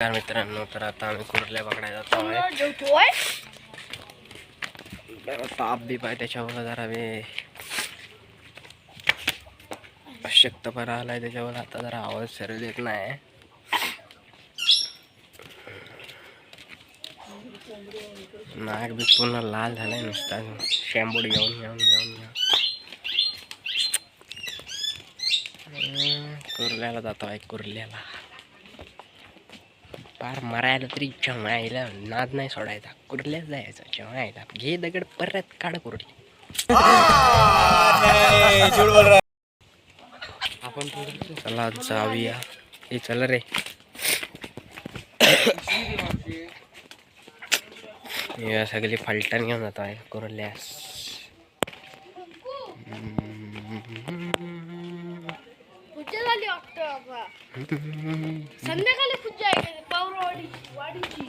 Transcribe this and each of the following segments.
मित्रांनो, तर आता आम्ही कुर्ल्या पकडायला जातो आहे. ताप बी पाय त्याच्यावर जरा मी अशक्तपणा आलाय त्याच्यावर. आता जरा आवाज सरळ येत नाही. नाक बी पूर्ण लाल झालाय नुसता शॅम्पूड घेऊन घेऊन घेऊन कुर्ल्याला जातो आहे. कुर्ल्याला पार मरायला तरी जेवायला नाद नाही सोडायचा. कुर्ल्यात जायचं जेवायला. घे दगड परत काढ कुर्ली. आपण चला जाऊया. हे चल रे. या सगळी फलटण घेऊन जातो आहे कुर्ल्यास. संध्याकाळी पूजा आहे वाडीची.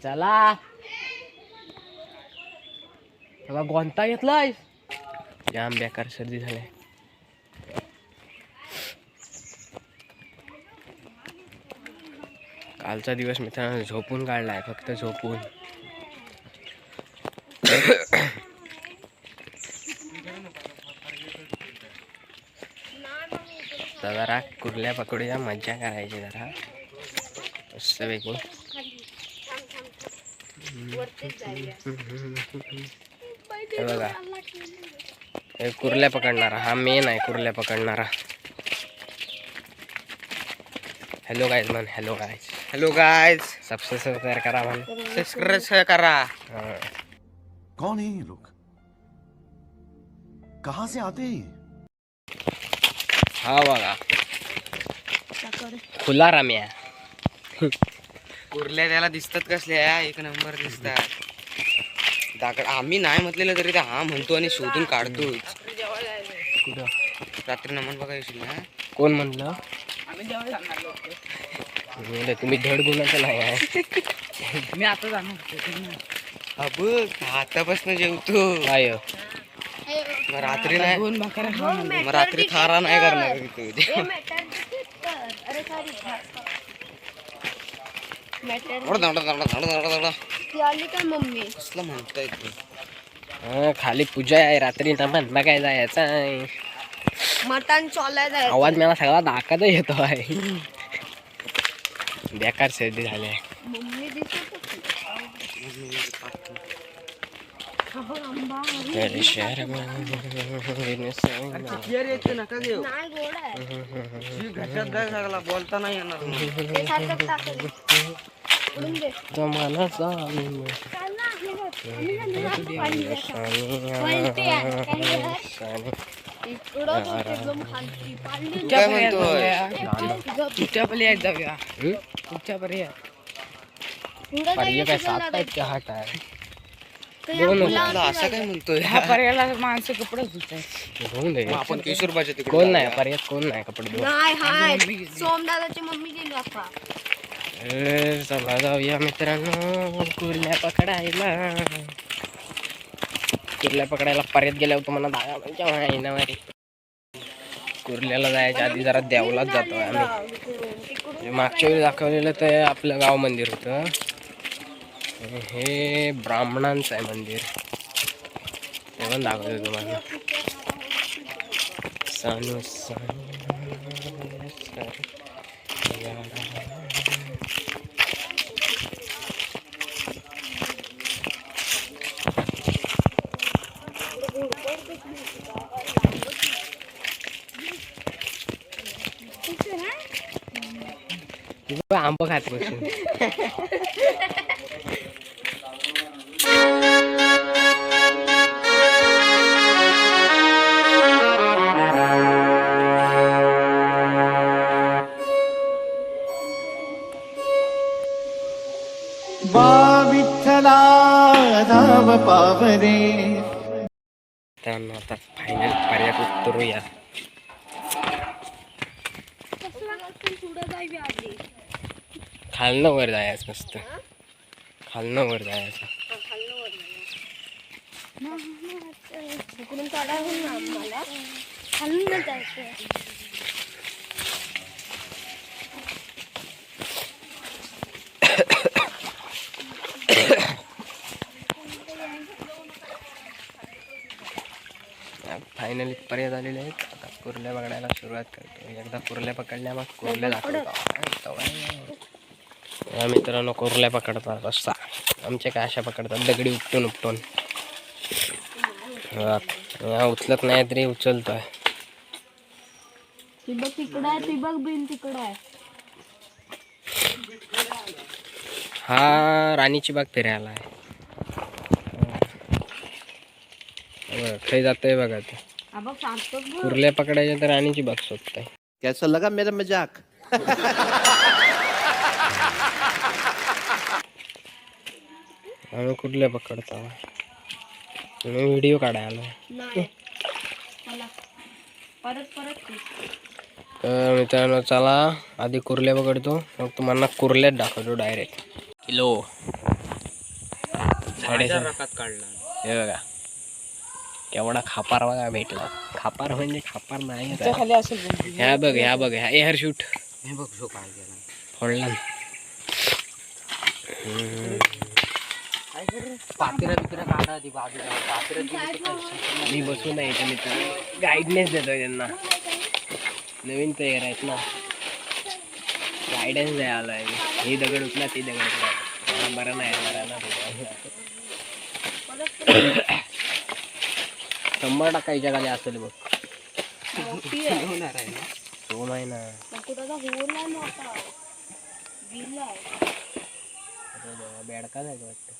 चला कोणता घेतलाय? जाम बेकार सर्दी झाली. कालचा दिवस मित्रांनो झोपून काढलाय, फक्त झोपून. जरा कुर्ल्या पकडूया, मज्जा करायची जरा मस्त पैकी. बघा कुर्ल्या पकडणारा हा मेन आहे. कुर्ल्या पकडणारा. हॅलो गाइज मन. Hello guys. Hello guys, subscribe करा मन. सब्सक्राइब करा. कौन है ये लोग? कहां से आते हैं? हा बघा खुला रम्या. कुर्ल्या त्याला दिसतात कसल्या एक नंबर दिसतात. दाखड आम्ही नाही म्हटलेलं तरी ते हा म्हणतो आणि शोधून काढतोच. कुठं रात्री नमन बघा येशील ना. कोण म्हणलं? तुम्ही धड गुणाचं नाही आहे. मी आता जाणार. अब आतापासून जेवतो. काय मग रात्री नाही. मग रात्री थारा नाही करणार तू. कसलं म्हणताय तू? खाली पूजा आहे. रात्री नमन बघायला जायचं आहे. मटण चोलाय आवाज मला सगळा दाखवत येतो आहे. बेकार सर्दी झाली आहे. मम्मी दिसत नका घेऊ. बोलता नाही पर्याय काय सात टाईपचे हाट आहे. असं काय म्हणतोय. पर्याला माणसं कपडे होऊन दे. आपण किशोरबाच्या तिकडे कोण नाही पर्याय. कोण नाही कपडे धुवून. नाही हाय सोमदादाची मम्मी गेली आता. चला जाऊया मित्रांनो कुर्ल्या पकडायला. कुर्ल्या पकडायला पर्यात गेल्यावर तुम्हाला दाखवायच्या. कुर्ल्याला जायच्या आधी जरा देवलाच जातो आम्ही. मागच्या वेळी दाखवलेलं ते आपलं गाव मंदिर होतं. हे ब्राह्मणांचं आहे मंदिर. ते पण दाखवतो तुम्हाला. सानू सानू आंब खात बसून. विठ्ठला धाव पावरे. आता फायनल पर्यात उतरूया. खालनं वर जायचं मस्त. खालनं वर जायचं. इकडून काढावं ना आम्हाला. खालून नाही जायचं. फायनली पर्यंत आलेले आहेत. आता कुर्ल्या पकडायला सुरुवात करतो. एकदा कुर्ल्या पकडल्या मग कुर्ल्या दाखवतो. मित्रांनो कुर्ल्या पकडतात रस्ता. आमचे काय अशा पकडतात दगडी उपटून उपटून. उचलत नाही तरी उचलतोय. ठिबक तिकडं आहे, ठिबक बिन तिकडं आहे. हा राणीची बाग फिरायला आहे. खाई जातोय बघा ते. कुर्ल्या पकडायच्या तर राणीची बाग शोधताय. कैसा लगा मेरा मजाक? आम्ही कुर्ल्या पकडतो. व्हिडिओ काढायला. नाही चला परत तर मित्रांनो चला आधी कुर्ल्या पकडतो मग तुम्हाला कुर्ल्यात दाखवतो डायरेक्ट. किलो 7.5 काढला. हे बघा केवढा खापार बघा भेटला. खापार म्हणजे खापार नाही. ह्या बघ ह्या बघ ह्या एअर शूट हे बघ जो काय केला. फोडला. पातेरा बितेरा काढा ती बाजूला. पातेरा मी बसून नाही तर मित्र गाईडनेस देतोय त्यांना. नवीन तयार आहेत ना गायडन्स द्यायला आहे. ही दगड उचला ती दगड उचला. बरं नाही बरं ना 100 टाकायच्या खाली असेल बघ. होणार आहे ना. तो नाही ना बेडका जायचं वाटतं.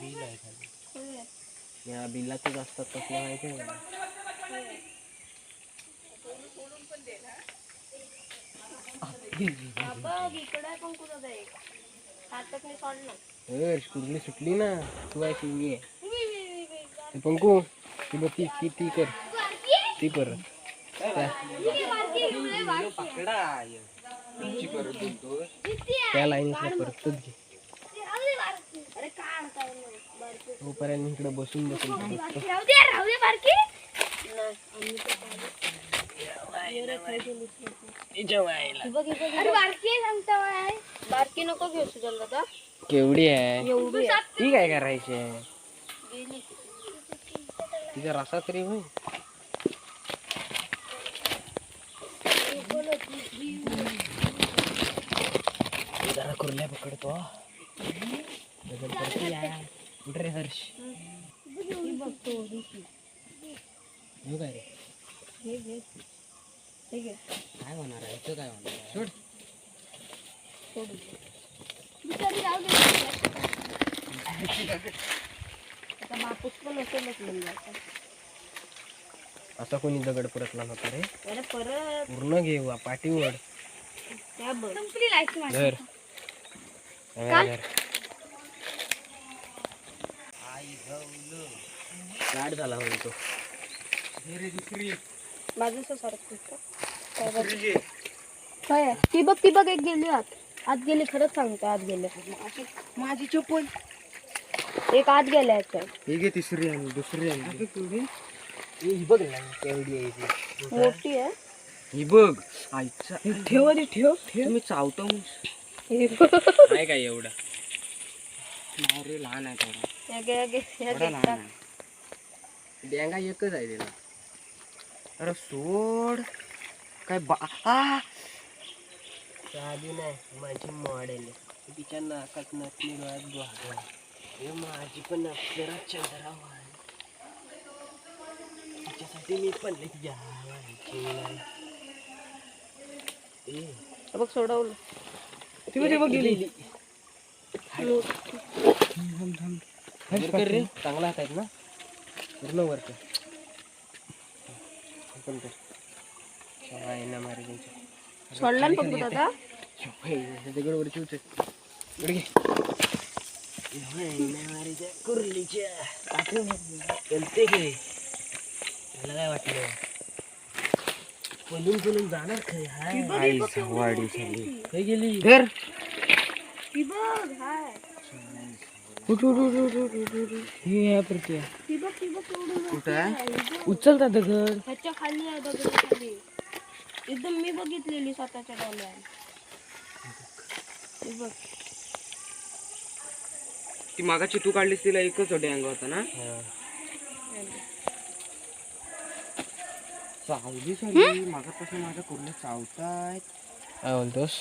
बिल आहे खाली. या बिलाचंच असतात कसलं माहिती आहे का? कुर्ली सुटली ना. तू आहे शिंगी आहे पंकू. ती बघ ती कर ती परत त्या लाईनीतला परतच घे. तोपर्यंत इकडे बसून बसून बारकी नको घेऊ सुजल दादा. केवढी आहे एवढी ती काय करायची. तिचा रसा तरी होईल. जरा कुर्ल्या पकडतो. कुठे रे हर्ष येऊ काय रे. काय होणार आहे इथं काय होणार आहे. सोड. बापूस पण असेलच म्हणजे असा कोणी दगड परतला नव्हता रे. अरे परत पूर्ण घेऊ पाठीवर त्या बघ संपली लाईट धर. गाड झाला म्हणतो. बाजूचा सारखं काय ती बघ एक गेली आत गेली. खरंच सांगतो आत गेले. माझी चप्पल एक आत गेल्या ही घे. तिसरी आणि दुसरी आणि ही बघ ना केवढी आहे ती. मोठी आहे. ही बघ. आईचा ठेव ठेव मी चावतो. काय काय एवढं नाही रे लहान आहे थोडा. थोडा लहान आहे. डेंगा एकच आहे तिला. अरे सोड काय साधी नाही माझी मॉडेल. तिच्या नाकात नसली डोळ्यात हे माझी पण अक्षरा चंद्रावर. तिच्यासाठी मी पण बघ सोडवलं. गेली. रे चांगला हात आहेत ना पूर्ण वर कर. पण कर ना मारे त्यांच्या सोडला ना बघू दादा. दगड वरची उचल. घे कुर्लीच्या चलते घे. त्याला काय वाटलं हे गेली धर ती बघ हाय ही आहे प्रक्रिया ती बघ एवढं कुठं आहे? उचलता दगड ह्याच्या खाली आहे दगडाखाली एकदम मी बघितलेली स्वतःच्या डोळ्याने ती बघ ती मागाची तू काढलीस तिला एकच डँग होता ना चावली सगळी मागापासून माझ्या कुर्ल्या चावतायत काय बोलतोस